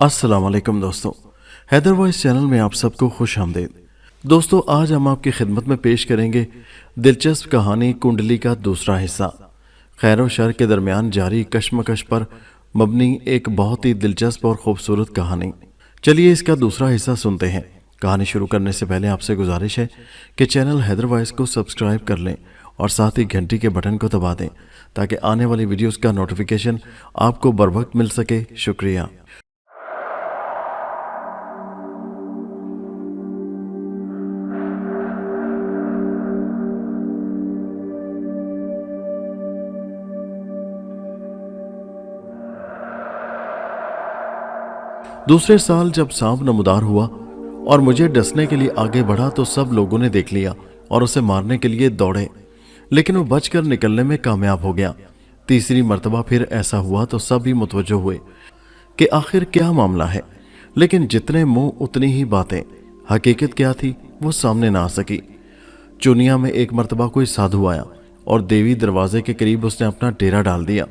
अस्सलाम वालेकुम दोस्तों, हैदर वॉइस चैनल में आप सबको खुश आमदीद। दोस्तों, आज हम आपकी खिदमत में पेश करेंगे दिलचस्प कहानी कुंडली का दूसरा हिस्सा। खैर व शर के दरमियान जारी कशमकश पर मबनी एक बहुत ही दिलचस्प और खूबसूरत कहानी। चलिए इसका दूसरा हिस्सा सुनते हैं। कहानी शुरू करने से पहले आपसे गुजारिश है कि चैनल हैदर वॉइस को सब्सक्राइब कर लें और साथ ही घंटी के बटन को दबा दें ताकि आने वाली वीडियोस का नोटिफिकेशन आपको बर वक्त मिल सके। शुक्रिया। दूसरे साल जब सांप नमदार हुआ और मुझे डसने के लिए आगे बढ़ा तो सब लोगों ने देख लिया और उसे मारने के लिए दौड़े, लेकिन वो बचकर निकलने में कामयाब हो गया। तीसरी मर्तबा फिर ऐसा हुआ तो सब ही मुतवज्जो हुए कि आखिर क्या मामला है, लेकिन जितने मुंह उतनी ही बातें। हकीकत क्या थी वो सामने ना आ सकी। चुनिया में एक मर्तबा कोई साधु आया और देवी दरवाजे के करीब उसने अपना डेरा डाल दिया।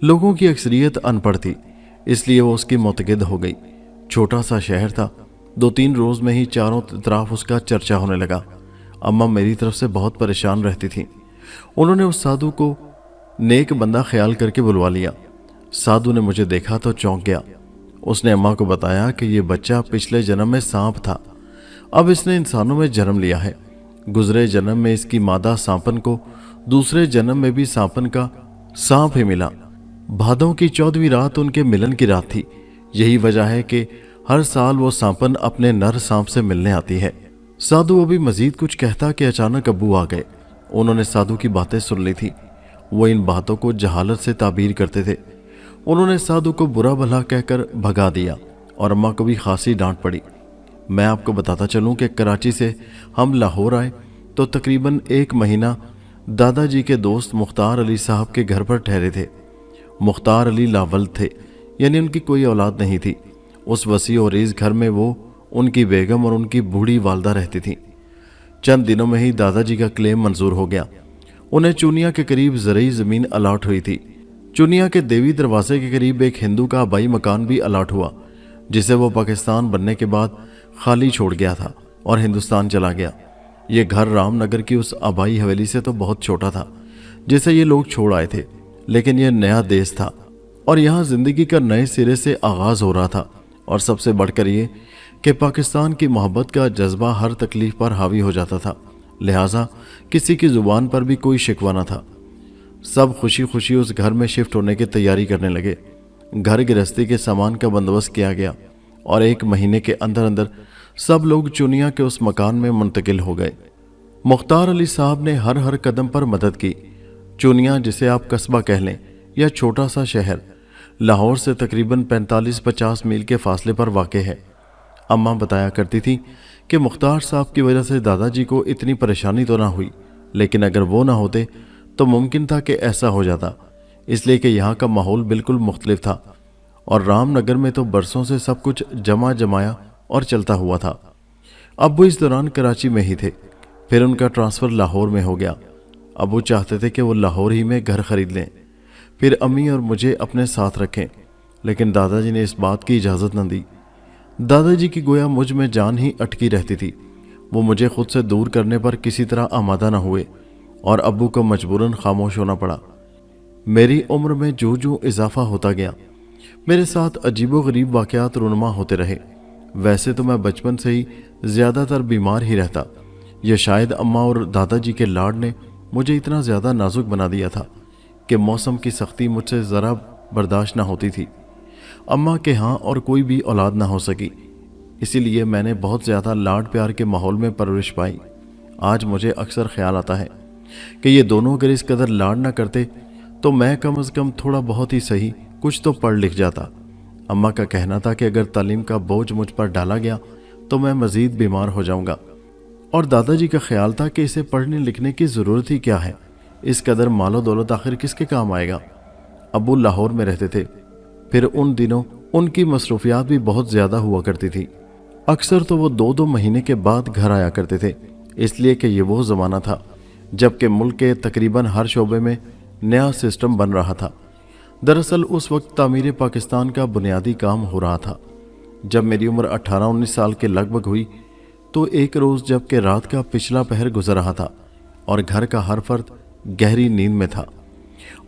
लोगों की अक्सरियत अनपढ़ थी, इसलिए वो उसकी मोतकद हो गई। छोटा सा शहर था, 2-3 रोज में ही चारों तरफ उसका चर्चा होने लगा। अम्मा मेरी तरफ से बहुत परेशान रहती थी। उन्होंने उस साधु को नेक बंदा ख्याल करके बुलवा लिया। साधु ने मुझे देखा तो चौंक गया। उसने अम्मा को बताया कि ये बच्चा पिछले जन्म में सांप था, अब इसने इंसानों में जन्म लिया है। गुजरे जन्म में इसकी मादा सांपन को दूसरे जन्म में भी सांपन का सांप ही मिला। भादों की 14वीं रात उनके मिलन की रात थी। यही वजह है कि हर साल वो सांपन अपने नर सांप से मिलने आती है। साधु अभी मजीद कुछ कहता कि अचानक अब्बू आ गए। उन्होंने साधु की बातें सुन ली थी। वो इन बातों को जहालत से ताबीर करते थे। उन्होंने साधु को बुरा भला कहकर भगा दिया और अम्मा को भी खासी डांट पड़ी। मैं आपको बताता चलूं कि कराची से हम लाहौर आए तो तकरीबन 1 महीना दादाजी के दोस्त मुख्तार अली साहब के घर पर ठहरे थे। मुख्तार अली लावल थे, यानी उनकी कोई औलाद नहीं थी। उस वसी और इस घर में वो, उनकी बेगम और उनकी बूढ़ी वालदा रहती थीं। चंद दिनों में ही दादाजी का क्लेम मंजूर हो गया। उन्हें चुनिया के करीब ज़रई ज़मीन अलाट हुई थी। चुनिया के देवी दरवाजे के करीब एक हिंदू का आबाई मकान भी अलाट हुआ, जिसे वो पाकिस्तान बनने के बाद खाली छोड़ गया था और हिंदुस्तान चला गया। ये घर रामनगर की उस आबाई हवेली से तो बहुत छोटा था जिसे ये लोग छोड़ आए थे, लेकिन यह नया देश था और यहाँ जिंदगी का नए सिरे से आगाज हो रहा था। और सबसे बढ़कर ये कि पाकिस्तान की मोहब्बत का जज्बा हर तकलीफ पर हावी हो जाता था, लिहाजा किसी की जुबान पर भी कोई शिकवा न था। सब खुशी खुशी उस घर में शिफ्ट होने की तैयारी करने लगे। घर गृहस्थी के सामान का बंदोबस्त किया गया और 1 महीने के अंदर अंदर सब लोग चुनिया के उस मकान में मुंतकिल हो गए। मुख्तार अली साहब ने हर कदम पर मदद की। चुनिया, जिसे आप कस्बा कह लें या छोटा सा शहर, लाहौर से तकरीबन 45-50 मील के फासले पर वाक़ है। अम्मा बताया करती थी कि मुख्तार साहब की वजह से दादाजी को इतनी परेशानी तो ना हुई, लेकिन अगर वो ना होते तो मुमकिन था कि ऐसा हो जाता, इसलिए कि यहाँ का माहौल बिल्कुल मुख्तलिफ था और रामनगर में तो बरसों से सब कुछ जमा जमाया और चलता हुआ था। अब वो इस दौरान कराची में ही थे, फिर उनका ट्रांसफ़र लाहौर में हो गया। अबू चाहते थे कि वो लाहौर ही में घर खरीद लें, फिर अम्मी और मुझे अपने साथ रखें, लेकिन दादाजी ने इस बात की इजाज़त न दी। दादाजी की गोया मुझ में जान ही अटकी रहती थी। वो मुझे खुद से दूर करने पर किसी तरह आमादा न हुए और अब्बू को मजबूरन खामोश होना पड़ा। मेरी उम्र में जो जो इजाफा होता गया, मेरे साथ अजीबोगरीब वाक़यात रुनुमा होते रहे। वैसे तो मैं बचपन से ही ज़्यादातर बीमार ही रहता। यह शायद अम्मा और दादाजी के लाड ने मुझे इतना ज़्यादा नाजुक बना दिया था कि मौसम की सख्ती मुझसे ज़रा बर्दाश्त ना होती थी। अम्मा के यहाँ और कोई भी औलाद ना हो सकी, इसीलिए मैंने बहुत ज़्यादा लाड प्यार के माहौल में परवरिश पाई। आज मुझे अक्सर ख्याल आता है कि ये दोनों अगर इस कदर लाड ना करते तो मैं कम अज़ कम थोड़ा बहुत ही सही कुछ तो पढ़ लिख जाता। अम्मा का कहना था कि अगर तालीम का बोझ मुझ पर डाला गया तो मैं मज़ीद बीमार हो जाऊँगा, और दादाजी का ख्याल था कि इसे पढ़ने लिखने की ज़रूरत ही क्या है, इस कदर मालो दौलत आखिर किसके काम आएगा। अब्बू लाहौर में रहते थे, फिर उन दिनों उनकी मसरूफियात भी बहुत ज़्यादा हुआ करती थी। अक्सर तो वो 2-2 महीने के बाद घर आया करते थे, इसलिए कि ये वो ज़माना था जबकि मुल्क के तकरीबन हर शोबे में नया सिस्टम बन रहा था। दरअसल उस वक्त तामीर पाकिस्तान का बुनियादी काम हो रहा था। जब मेरी उम्र 18-19 साल के लगभग हुई तो एक रोज़ जबकि रात का पिछला पहर गुजर रहा था और घर का हर फर्द गहरी नींद में था,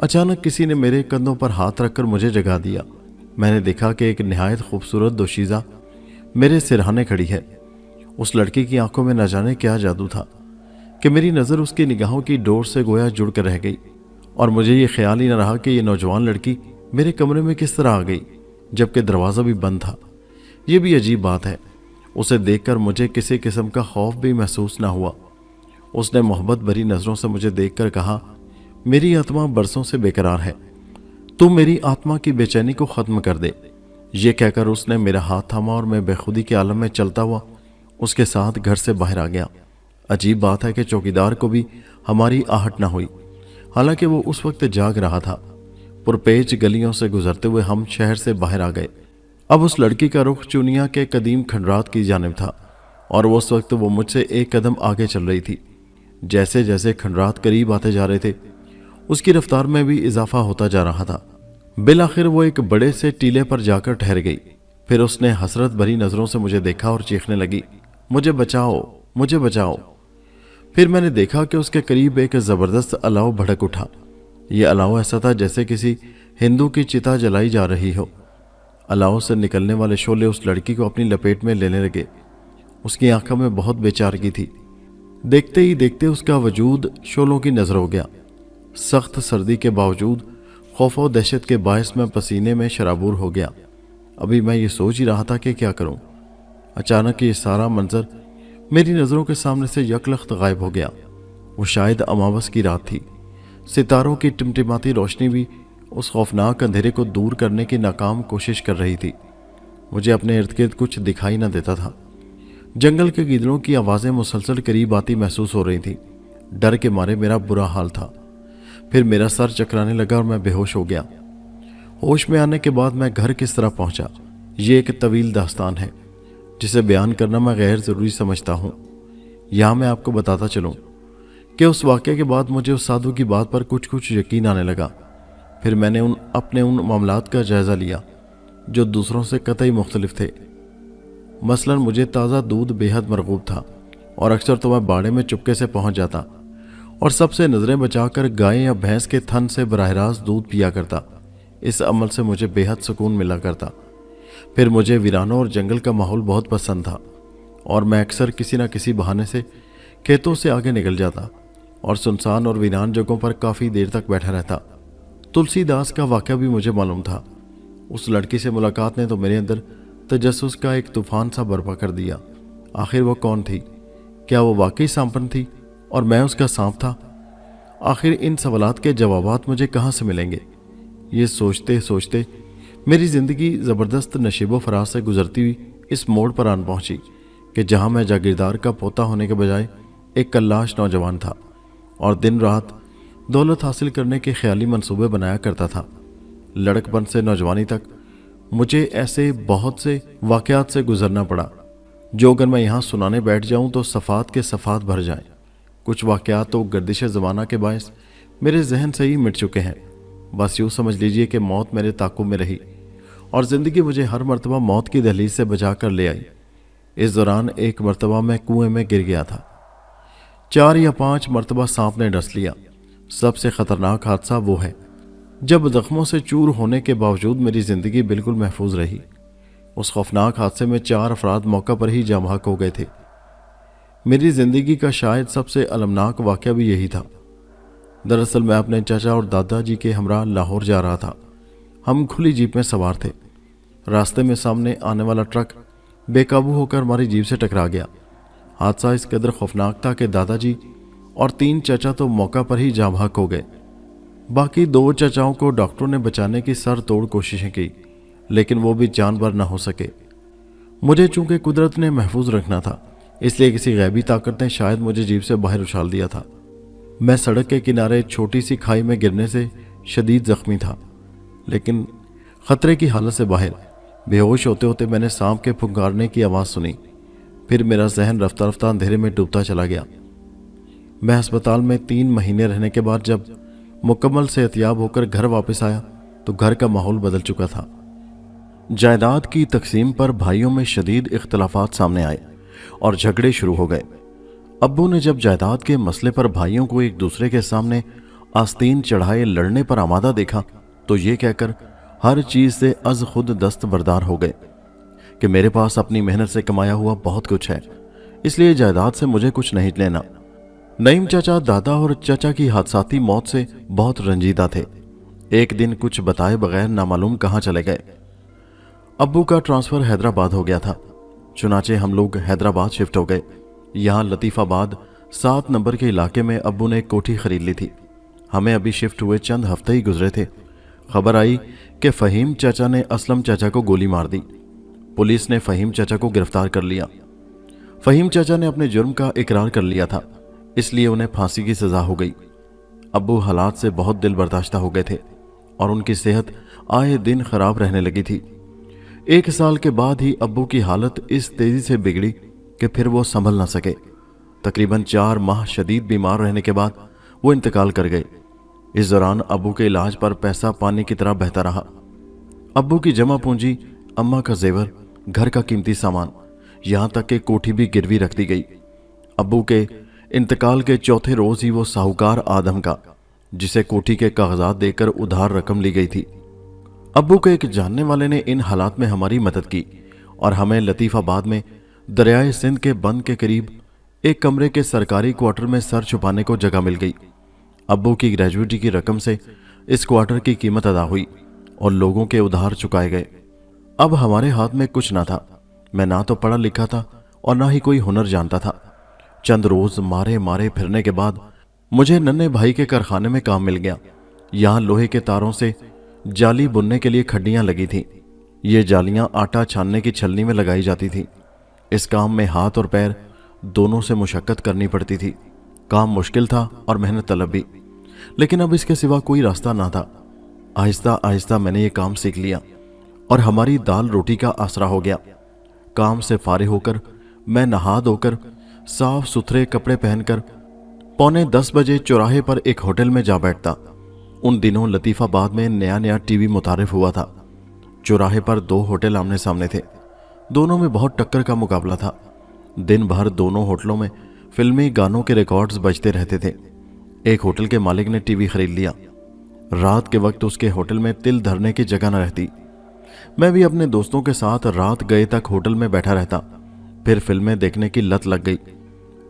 अचानक किसी ने मेरे कंधों पर हाथ रखकर मुझे जगा दिया। मैंने देखा कि एक निहायत खूबसूरत दोशीज़ा मेरे सिरहाने खड़ी है। उस लड़की की आंखों में न जाने क्या जादू था कि मेरी नज़र उसकी निगाहों की डोर से गोया जुड़ कर रह गई और मुझे ये ख्याल ही न रहा कि ये नौजवान लड़की मेरे कमरे में किस तरह आ गई जबकि दरवाज़ा भी बंद था। ये भी अजीब बात है, उसे देखकर मुझे किसी किस्म का खौफ भी महसूस न हुआ। उसने मोहब्बत भरी नज़रों से मुझे देखकर कहा, मेरी आत्मा बरसों से बेकरार है, तू मेरी आत्मा की बेचैनी को ख़त्म कर दे। ये कहकर उसने मेरा हाथ थामा और मैं बेखुदी के आलम में चलता हुआ उसके साथ घर से बाहर आ गया। अजीब बात है कि चौकीदार को भी हमारी आहट न हुई, हालांकि वो उस वक्त जाग रहा था। पुरपेच गलियों से गुजरते हुए हम शहर से बाहर आ गए। अब उस लड़की का रुख चुनिया के कदीम खंडरात की जानिब था और उस वक्त वो मुझसे एक कदम आगे चल रही थी। जैसे जैसे खंडरात करीब आते जा रहे थे उसकी रफ्तार में भी इजाफा होता जा रहा था। बिलाखिर वो एक बड़े से टीले पर जाकर ठहर गई। फिर उसने हसरत भरी नज़रों से मुझे देखा और चीखने लगी, मुझे बचाओ, मुझे बचाओ। फिर मैंने देखा कि उसके करीब एक ज़बरदस्त अलाव भड़क उठा। यह अलाव ऐसा था जैसे किसी हिंदू की चिता जलाई जा रही हो। अलाव से निकलने वाले शोले उस लड़की को अपनी लपेट में लेने लगे। उसकी आंखों में बहुत बेचारगी थी। देखते ही देखते उसका वजूद शोलों की नजर हो गया। सख्त सर्दी के बावजूद खौफ और दहशत के बायस में पसीने में शराबूर हो गया। अभी मैं ये सोच ही रहा था कि क्या करूं, अचानक ये सारा मंजर मेरी नज़रों के सामने से यकलख्त गायब हो गया। वो शायद अमावस की रात थी। सितारों की टिमटिमाती रोशनी भी उस खौफनाक अंधेरे को दूर करने की नाकाम कोशिश कर रही थी। मुझे अपने इर्द गिर्द कुछ दिखाई न देता था। जंगल के गीदड़ों की आवाज़ें मुसलसल करीब आती महसूस हो रही थी। डर के मारे मेरा बुरा हाल था। फिर मेरा सर चकराने लगा और मैं बेहोश हो गया। होश में आने के बाद मैं घर किस तरह पहुंचा, ये एक तवील दास्तान है जिसे बयान करना मैं गैर ज़रूरी समझता हूँ। यहाँ मैं आपको बताता चलूँ कि उस वाक़े के बाद मुझे उस साधु की बात पर कुछ कुछ यकीन आने लगा। फिर मैंने अपने उन मामलात का जायज़ा लिया जो दूसरों से कतई मुख्तलिफ थे। मसलन मुझे ताज़ा दूध बेहद मरगूब था और अक्सर तो मैं बाड़े में चुपके से पहुंच जाता और सबसे नज़रें बचाकर गाय या भैंस के थन से बराह रास्त दूध पिया करता। इस अमल से मुझे बेहद सुकून मिला करता। फिर मुझे वीरानों और जंगल का माहौल बहुत पसंद था और मैं अक्सर किसी न किसी बहाने से खेतों से आगे निकल जाता और सुनसान और वीरान जगहों पर काफ़ी देर तक बैठा रहता। तुलसीदास का वाक़या भी मुझे मालूम था। उस लड़की से मुलाकात ने तो मेरे अंदर तजस्सुस का एक तूफ़ान सा बर्पा कर दिया। आखिर वो कौन थी? क्या वो वाकई सांपन थी और मैं उसका सांप था? आखिर इन सवालात के जवाबात मुझे कहाँ से मिलेंगे? ये सोचते सोचते मेरी ज़िंदगी ज़बरदस्त नशीबो फराज से गुजरती हुई इस मोड़ पर आन पहुंची कि जहां मैं जागीरदार का पोता होने के बजाय एक कल्लाश नौजवान था और दिन रात दौलत हासिल करने के ख्याली मंसूबे बनाया करता था। लड़कपन से नौजवानी तक मुझे ऐसे बहुत से वाक़यात से गुजरना पड़ा जो अगर मैं यहाँ सुनाने बैठ जाऊँ तो सफ़ात के सफ़ात भर जाएं। कुछ वाक़यात तो गर्दिश ज़माना के बायस मेरे जहन से ही मिट चुके हैं। बस यूँ समझ लीजिए कि मौत मेरे ताक़ुब में रही और ज़िंदगी मुझे हर मरतबा मौत की दहलीज से बचा कर ले आई। इस दौरान एक मरतबा मैं कुएं में गिर गया था। 4 या 5 मरतबा सांप ने डस लिया। सबसे ख़तरनाक हादसा वो है जब ज़ख्मों से चूर होने के बावजूद मेरी ज़िंदगी बिल्कुल महफूज रही। उस खौफनाक हादसे में 4 अफराद मौका पर ही जाम बहक हो गए थे। मेरी ज़िंदगी का शायद सबसे अलमनाक वाक़या भी यही था। दरअसल मैं अपने चाचा और दादाजी के हमरा लाहौर जा रहा था। हम खुली जीप में सवार थे। रास्ते में सामने आने वाला ट्रक बेकाबू होकर हमारी जीप से टकरा गया। हादसा इस कदर खौफनाक था कि दादाजी और 3 चाचा तो मौका पर ही जाम बहक हो गए। बाकी 2 चाचाओं को डॉक्टरों ने बचाने की सर तोड़ कोशिशें की, लेकिन वो भी जानवर न हो सके। मुझे चूंकि कुदरत ने महफूज रखना था, इसलिए किसी गैबी ताकत ने शायद मुझे जीप से बाहर उछाल दिया था। मैं सड़क के किनारे छोटी सी खाई में गिरने से शदीद जख्मी था, लेकिन खतरे की हालत से बाहर। बेहोश होते होते मैंने सांप के फुंकारने की आवाज़ सुनी। फिर मेरा जहन रफ्ता रफ्ता अंधेरे में डूबता चला गया। मैं अस्पताल में 3 महीने रहने के बाद जब मुकम्मल सेहतयाब होकर घर वापस आया तो घर का माहौल बदल चुका था। जायदाद की तकसीम पर भाइयों में शदीद इख्तलाफात सामने आए और झगड़े शुरू हो गए। अब्बू ने जब जायदाद के मसले पर भाइयों को एक दूसरे के सामने आस्तीन चढ़ाए लड़ने पर आमादा देखा तो ये कहकर हर चीज से अज खुद दस्तबरदार हो गए कि मेरे पास अपनी मेहनत से कमाया हुआ बहुत कुछ है, इसलिए जायदाद से मुझे कुछ नहीं लेना। नईम चाचा दादा और चाचा की हादसाती मौत से बहुत रंजीदा थे। एक दिन कुछ बताए बगैर नामालूम कहाँ चले गए। अब्बू का ट्रांसफर हैदराबाद हो गया था, चुनाचे हम लोग हैदराबाद शिफ्ट हो गए। यहाँ लतीफाबाद 7 नंबर के इलाके में अब्बू ने एक कोठी खरीद ली थी। हमें अभी शिफ्ट हुए चंद हफ्ते ही गुजरे थे, खबर आई कि फ़हीम चाचा ने असलम चाचा को गोली मार दी। पुलिस ने फ़हीम चाचा को गिरफ्तार कर लिया। फ़हीम चाचा ने अपने जुर्म का इकरार कर लिया था, इसलिए उन्हें फांसी की सज़ा हो गई। अब्बू हालात से बहुत दिल बर्दाश्ता हो गए थे और उनकी सेहत आए दिन खराब रहने लगी थी। 1 साल के बाद ही अब्बू की हालत इस तेज़ी से बिगड़ी कि फिर वो संभल ना सके। तकरीबन 4 माह शदीद बीमार रहने के बाद वो इंतकाल कर गए। इस दौरान अब्बू के इलाज पर पैसा पानी की तरह बहता रहा। अब्बू की जमा पूंजी, अम्मा का जेवर, घर का कीमती सामान, यहाँ तक कि कोठी भी गिरवी रख दी गई। अब्बू के इंतकाल के चौथे रोज ही वो साहूकार आदम का, जिसे कोठी के कागजात देकर उधार रकम ली गई थी। अब्बू के एक जानने वाले ने इन हालात में हमारी मदद की और हमें लतीफाबाद में दरियाए सिंध के बंद के करीब एक कमरे के सरकारी क्वार्टर में सर छुपाने को जगह मिल गई। अब्बू की ग्रेजुएटी की रकम से इस क्वार्टर की कीमत अदा हुई और लोगों के उधार चुकाए गए। अब हमारे हाथ में कुछ ना था। मैं ना तो पढ़ा लिखा था और ना ही कोई हुनर जानता था। चंद रोज मारे मारे फिरने के बाद मुझे नन्हे भाई के कारखाने में काम मिल गया। यहाँ लोहे के तारों से जाली बुनने के लिए खड्डियां लगी थी। ये जालियां आटा छानने की छलनी में लगाई जाती थी। इस काम में हाथ और पैर दोनों से मुशक्कत करनी पड़ती थी। काम मुश्किल था और मेहनत तलब भी, लेकिन अब इसके सिवा कोई रास्ता ना था। आहिस्ता आहिस्ता मैंने ये काम सीख लिया और हमारी दाल रोटी का आसरा हो गया। काम से फारिग होकर मैं नहा धोकर साफ सुथरे कपड़े पहनकर 9:45 बजे चौराहे पर एक होटल में जा बैठता। उन दिनों लतीफाबाद में नया नया टीवी मुतारिफ हुआ था। चौराहे पर 2 होटल आमने सामने थे। दोनों में बहुत टक्कर का मुकाबला था। दिन भर दोनों होटलों में फिल्मी गानों के रिकॉर्ड्स बजते रहते थे। एक होटल के मालिक ने टीवी खरीद लिया। रात के वक्त उसके होटल में तिल धरने की जगह न रहती। मैं भी अपने दोस्तों के साथ रात गए तक होटल में बैठा रहता। फिर फिल्में देखने की लत लग गई।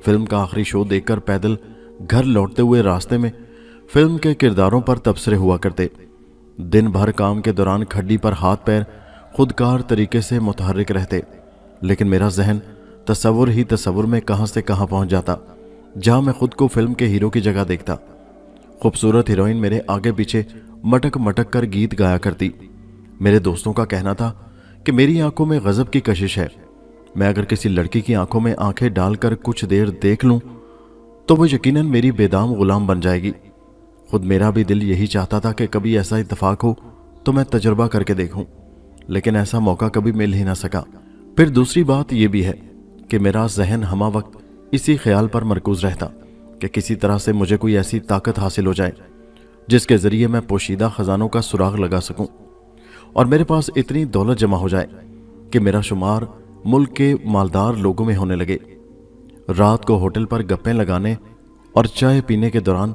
फिल्म का आखिरी शो देखकर पैदल घर लौटते हुए रास्ते में फिल्म के किरदारों पर तबसरे हुआ करते। दिन भर काम के दौरान खड्डी पर हाथ पैर खुदकार तरीके से मुतहर्रिक रहते, लेकिन मेरा जहन तसव्वुर ही तसव्वुर में कहां से कहां पहुंच जाता, जहां मैं खुद को फिल्म के हीरो की जगह देखता। खूबसूरत हीरोइन मेरे आगे पीछे मटक मटक कर गीत गाया करती। मेरे दोस्तों का कहना था कि मेरी आंखों में गजब की कशिश है। मैं अगर किसी लड़की की आंखों में आंखें डालकर कुछ देर देख लूं तो वो यकीनन मेरी बेदाम गुलाम बन जाएगी। खुद मेरा भी दिल यही चाहता था कि कभी ऐसा इत्तेफाक हो तो मैं तजुर्बा करके देखूं, लेकिन ऐसा मौका कभी मिल ही ना सका। फिर दूसरी बात यह भी है कि मेरा जहन हमा वक्त इसी ख्याल पर मरकूज रहता कि किसी तरह से मुझे कोई ऐसी ताकत हासिल हो जाए जिसके जरिए मैं पोशीदा खजानों का सुराग लगा सकूं और मेरे पास इतनी दौलत जमा हो जाए कि मेरा शुमार मुल्क के मालदार लोगों में होने लगे। रात को होटल पर गप्पें लगाने और चाय पीने के दौरान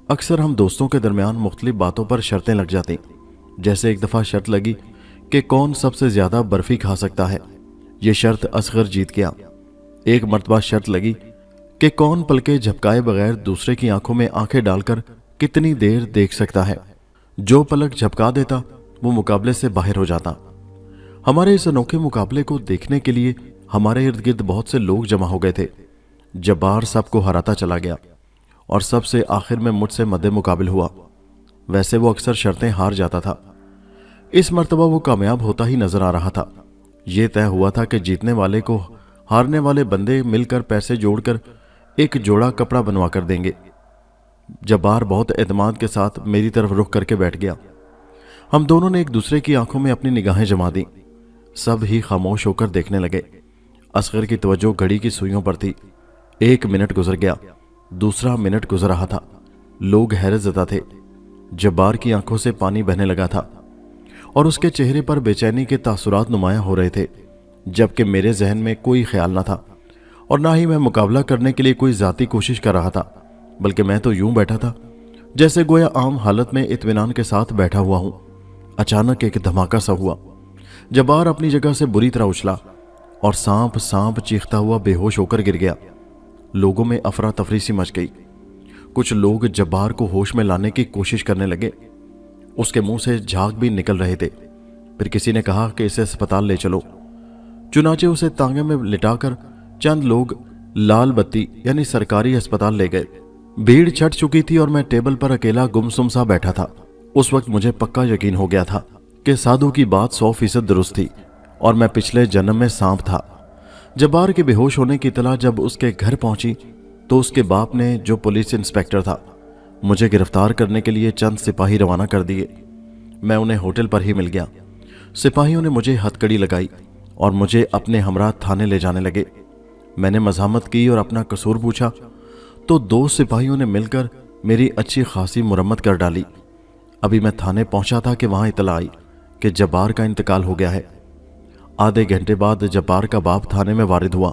अक्सर हम दोस्तों के दरमियान मुख्तलिफ बातों पर शर्तें लग जाती। जैसे एक दफ़ा शर्त लगी कि कौन सबसे ज़्यादा बर्फ़ी खा सकता है। ये शर्त असगर जीत गया। एक मर्तबा शर्त लगी कि कौन पलके झपकाए बगैर दूसरे की आंखों में आंखें डालकर कितनी देर देख सकता है। जो पलक झपका देता वो मुकाबले से बाहर हो जाता। हमारे इस अनोखे मुकाबले को देखने के लिए हमारे इर्द गिर्द बहुत से लोग जमा हो गए थे। जब्बार सबको हराता चला गया और सबसे आखिर में मुझसे मद्दे मुकाबिल हुआ। वैसे वो अक्सर शर्तें हार जाता था, इस मर्तबा वो कामयाब होता ही नजर आ रहा था। ये तय हुआ था कि जीतने वाले को हारने वाले बंदे मिलकर पैसे जोड़कर एक जोड़ा कपड़ा बनवा कर देंगे। जब्बार बहुत एतमाद के साथ मेरी तरफ रुख करके बैठ गया। हम दोनों ने एक दूसरे की आंखों में अपनी निगाहें जमा दी। सब ही खामोश होकर देखने लगे। असगर की तवज्जो घड़ी की सुइयों पर थी। 1 मिनट गुजर गया, दूसरा मिनट गुजर रहा था। लोग हैरत ज़दा थे। जब्बार की आंखों से पानी बहने लगा था और उसके चेहरे पर बेचैनी के तासुरात नुमायां हो रहे थे, जबकि मेरे जहन में कोई ख्याल न था और ना ही मैं मुकाबला करने के लिए कोई ज़ाती कोशिश कर रहा था, बल्कि मैं तो यूं बैठा था जैसे गोया आम हालत में इत्मीनान के साथ बैठा हुआ हूं। अचानक एक धमाका सा हुआ। जब्बार अपनी जगह से बुरी तरह उछला और सांप सांप चीखता हुआ बेहोश होकर गिर गया। लोगों में अफरा तफरी सी मच गई। कुछ लोग जब्बार को होश में लाने की कोशिश करने लगे। उसके मुंह से झाग भी निकल रहे थे। फिर किसी ने कहा कि इसे अस्पताल ले चलो। चुनाचे उसे तांगे में लिटाकर चंद लोग लाल बत्ती यानी सरकारी अस्पताल ले गए। भीड़ छट चुकी थी और मैं टेबल पर अकेला गुमसुम सा बैठा था। उस वक्त मुझे पक्का यकीन हो गया था कि साधु की बात 100% दुरुस्त थी और मैं पिछले जन्म में सांप था। जब्बार के बेहोश होने की इतला जब उसके घर पहुंची तो उसके बाप ने, जो पुलिस इंस्पेक्टर था, मुझे गिरफ्तार करने के लिए चंद सिपाही रवाना कर दिए। मैं उन्हें होटल पर ही मिल गया। सिपाहियों ने मुझे हथकड़ी लगाई और मुझे अपने हमरा थाने ले जाने लगे। मैंने मज़ामत की और अपना कसूर पूछा तो 2 सिपाहियों ने मिलकर मेरी अच्छी खासी मुरम्मत कर डाली। अभी मैं थाने पहुंचा था कि वहां इतला आई कि जब्बार का इंतकाल हो गया है। आधे घंटे बाद जब्बार का बाप थाने में वारिद हुआ।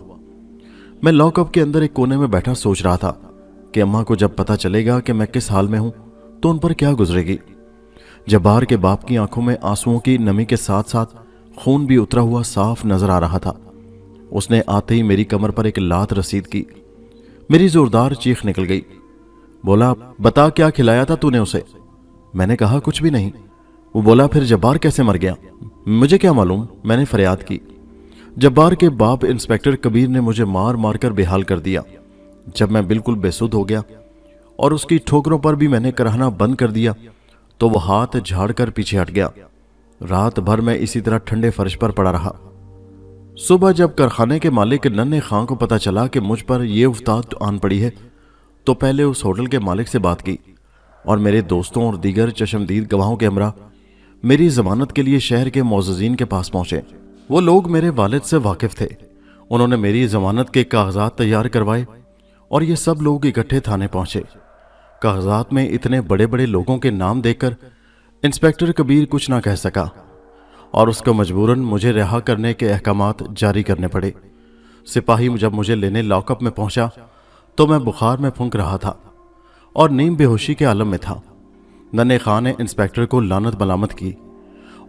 मैं लॉकअप के अंदर एक कोने में बैठा सोच रहा था कि अम्मा को जब पता चलेगा कि मैं किस हाल में हूं तो उन पर क्या गुजरेगी। जब्बार के बाप की आंखों में आंसुओं की नमी के साथ साथ खून भी उतरा हुआ साफ नजर आ रहा था। उसने आते ही मेरी कमर पर एक लात रसीद की। मेरी जोरदार चीख निकल गई। बोला, बता क्या खिलाया था तूने उसे? मैंने कहा, कुछ भी नहीं। वो बोला, फिर जब्बार कैसे मर गया? मुझे क्या मालूम, मैंने फरियाद की। जब्बार के बाप इंस्पेक्टर कबीर ने मुझे मार मार कर बेहाल कर दिया। जब मैं बिल्कुल बेसुध हो गया और उसकी ठोकरों पर भी मैंने कराहना बंद कर दिया तो वो हाथ झाड़ कर पीछे हट गया। रात भर मैं इसी तरह ठंडे फर्श पर पड़ा रहा। सुबह जब कारखाने के मालिक नन्हे खां को पता चला कि मुझ पर यह उफ्ताद आन पड़ी है तो पहले उस होटल के मालिक से बात की और मेरे दोस्तों और दीगर चशमदीद गवाहों के हमरा मेरी जमानत के लिए शहर के मोअज़्ज़िज़ीन के पास पहुंचे। वो लोग मेरे वालिद से वाकिफ थे। उन्होंने मेरी जमानत के कागजात तैयार करवाए और ये सब लोग इकट्ठे थाने पहुंचे। कागजात में इतने बड़े बड़े लोगों के नाम देखकर इंस्पेक्टर कबीर कुछ ना कह सका और उसको मजबूरन मुझे रिहा करने के अहकामात जारी करने पड़े। सिपाही जब मुझे लेने लॉकअप में पहुंचा तो मैं बुखार में फूंक रहा था और नीम बेहोशी के आलम में था। नन्हे खां ने इंस्पेक्टर को लानत मलामत की।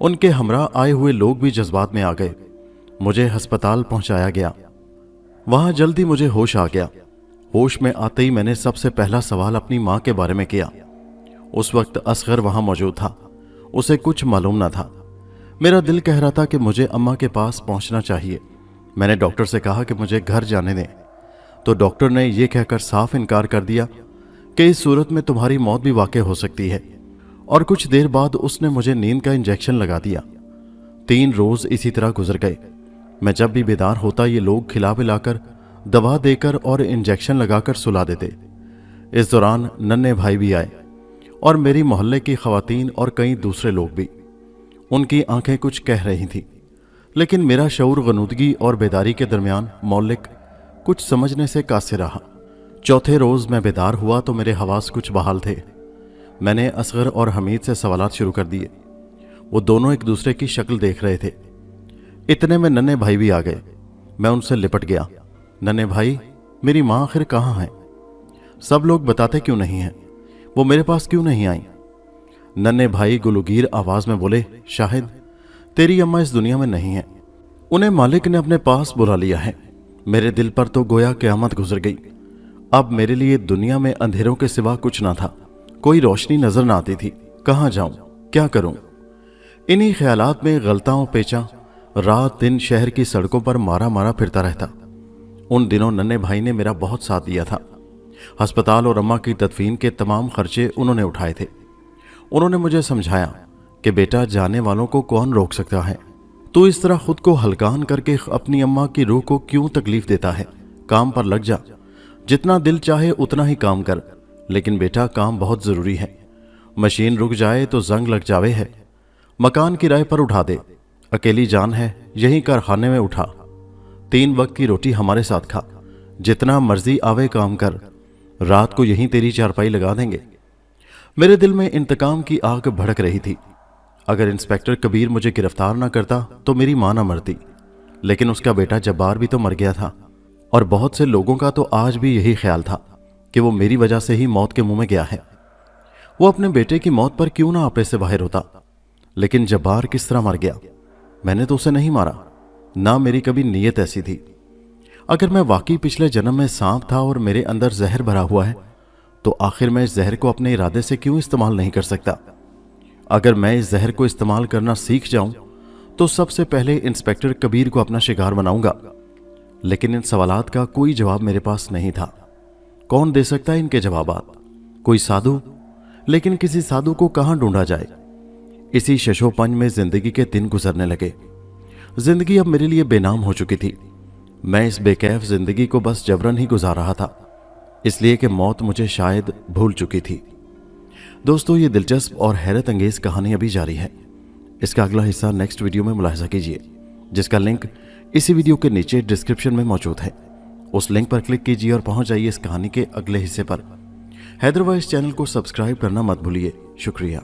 उनके हमरा आए हुए लोग भी जज्बात में आ गए। मुझे अस्पताल पहुंचाया गया। वहां जल्दी मुझे होश आ गया। होश में आते ही मैंने सबसे पहला सवाल अपनी मां के बारे में किया। उस वक्त असगर वहां मौजूद था। उसे कुछ मालूम न था। मेरा दिल कह रहा था कि मुझे अम्मा के पास पहुंचना चाहिए। मैंने डॉक्टर से कहा कि मुझे घर जाने दें तो डॉक्टर ने यह कहकर साफ इनकार कर दिया कि इस सूरत में तुम्हारी मौत भी वाक़ई हो सकती है। और कुछ देर बाद उसने मुझे नींद का इंजेक्शन लगा दिया। 3 रोज इसी तरह गुजर गए। मैं जब भी बेदार होता ये लोग खिला पिलाकर, दवा देकर और इंजेक्शन लगाकर सुला देते। इस दौरान नन्हे भाई भी आए और मेरी मोहल्ले की खवातीन और कई दूसरे लोग भी। उनकी आंखें कुछ कह रही थीं, लेकिन मेरा शऊर गनूदगी और बेदारी के दरमियान मौलिक कुछ समझने से कासिर रहा। चौथे रोज मैं बेदार हुआ तो मेरे हवास कुछ बहाल थे। मैंने असगर और हमीद से सवालात शुरू कर दिए। वो दोनों एक दूसरे की शक्ल देख रहे थे। इतने में नन्हे भाई भी आ गए। मैं उनसे लिपट गया। नन्हे भाई, मेरी माँ आखिर कहाँ है? सब लोग बताते क्यों नहीं हैं? वो मेरे पास क्यों नहीं आई? नन्हे भाई गुलगीर आवाज में बोले, शाहिद, तेरी अम्मा इस दुनिया में नहीं है। उन्हें मालिक ने अपने पास बुला लिया है। मेरे दिल पर तो गोया क़यामत गुजर गई। अब मेरे लिए दुनिया में अंधेरों के सिवा कुछ ना था। कोई रोशनी नजर ना आती थी। कहाँ जाऊं, क्या करूं? इन्हीं ख्यालात में गलताओं पेचा रात दिन शहर की सड़कों पर मारा मारा फिरता रहता। उन दिनों नन्हे भाई ने मेरा बहुत साथ दिया था। अस्पताल और अम्मा की तदफीन के तमाम खर्चे उन्होंने उठाए थे। उन्होंने मुझे समझाया कि बेटा, जाने वालों को कौन रोक सकता है? तू इस तरह खुद को हल्कान करके अपनी अम्मा की रूह को क्यों तकलीफ देता है? काम पर लग जा। जितना दिल चाहे उतना ही काम कर, लेकिन बेटा काम बहुत ज़रूरी है। मशीन रुक जाए तो जंग लग जावे है। मकान किराए पर उठा दे। अकेली जान है, यहीं कारखाने में उठा। 3 वक्त की रोटी हमारे साथ खा। जितना मर्जी आवे काम कर। रात को यहीं तेरी चारपाई लगा देंगे। मेरे दिल में इंतकाम की आग भड़क रही थी। अगर इंस्पेक्टर कबीर मुझे गिरफ्तार ना करता तो मेरी मां ना मरती, लेकिन उसका बेटा जब्बार भी तो मर गया था, और बहुत से लोगों का तो आज भी यही ख्याल था कि वो मेरी वजह से ही मौत के मुंह में गया है। वो अपने बेटे की मौत पर क्यों ना आपे से बाहर होता। लेकिन जब्बार किस तरह मर गया? मैंने तो उसे नहीं मारा, ना मेरी कभी नीयत ऐसी थी। अगर मैं वाकई पिछले जन्म में सांप था और मेरे अंदर जहर भरा हुआ है, तो आखिर मैं इस जहर को अपने इरादे से क्यों इस्तेमाल नहीं कर सकता? अगर मैं इस जहर को इस्तेमाल करना सीख जाऊं तो सबसे पहले इंस्पेक्टर कबीर को अपना शिकार बनाऊंगा। लेकिन इन सवालात का कोई जवाब मेरे पास नहीं था। कौन दे सकता है इनके जवाबात? कोई साधु? लेकिन किसी साधु को कहां ढूंढा जाए? इसी शशोपंज में जिंदगी के दिन गुजरने लगे। जिंदगी अब मेरे लिए बेनाम हो चुकी थी। मैं इस बेकैफ जिंदगी को बस जबरन ही गुजार रहा था, इसलिए कि मौत मुझे शायद भूल चुकी थी। दोस्तों, ये दिलचस्प और हैरत अंगेज कहानी अभी जारी है। इसका अगला हिस्सा नेक्स्ट वीडियो में मुलाहिजा कीजिए, जिसका लिंक इसी वीडियो के नीचे डिस्क्रिप्शन में मौजूद है। उस लिंक पर क्लिक कीजिए और पहुंच जाइए इस कहानी के अगले हिस्से पर। हैदर वॉइस चैनल को सब्सक्राइब करना मत भूलिए। शुक्रिया।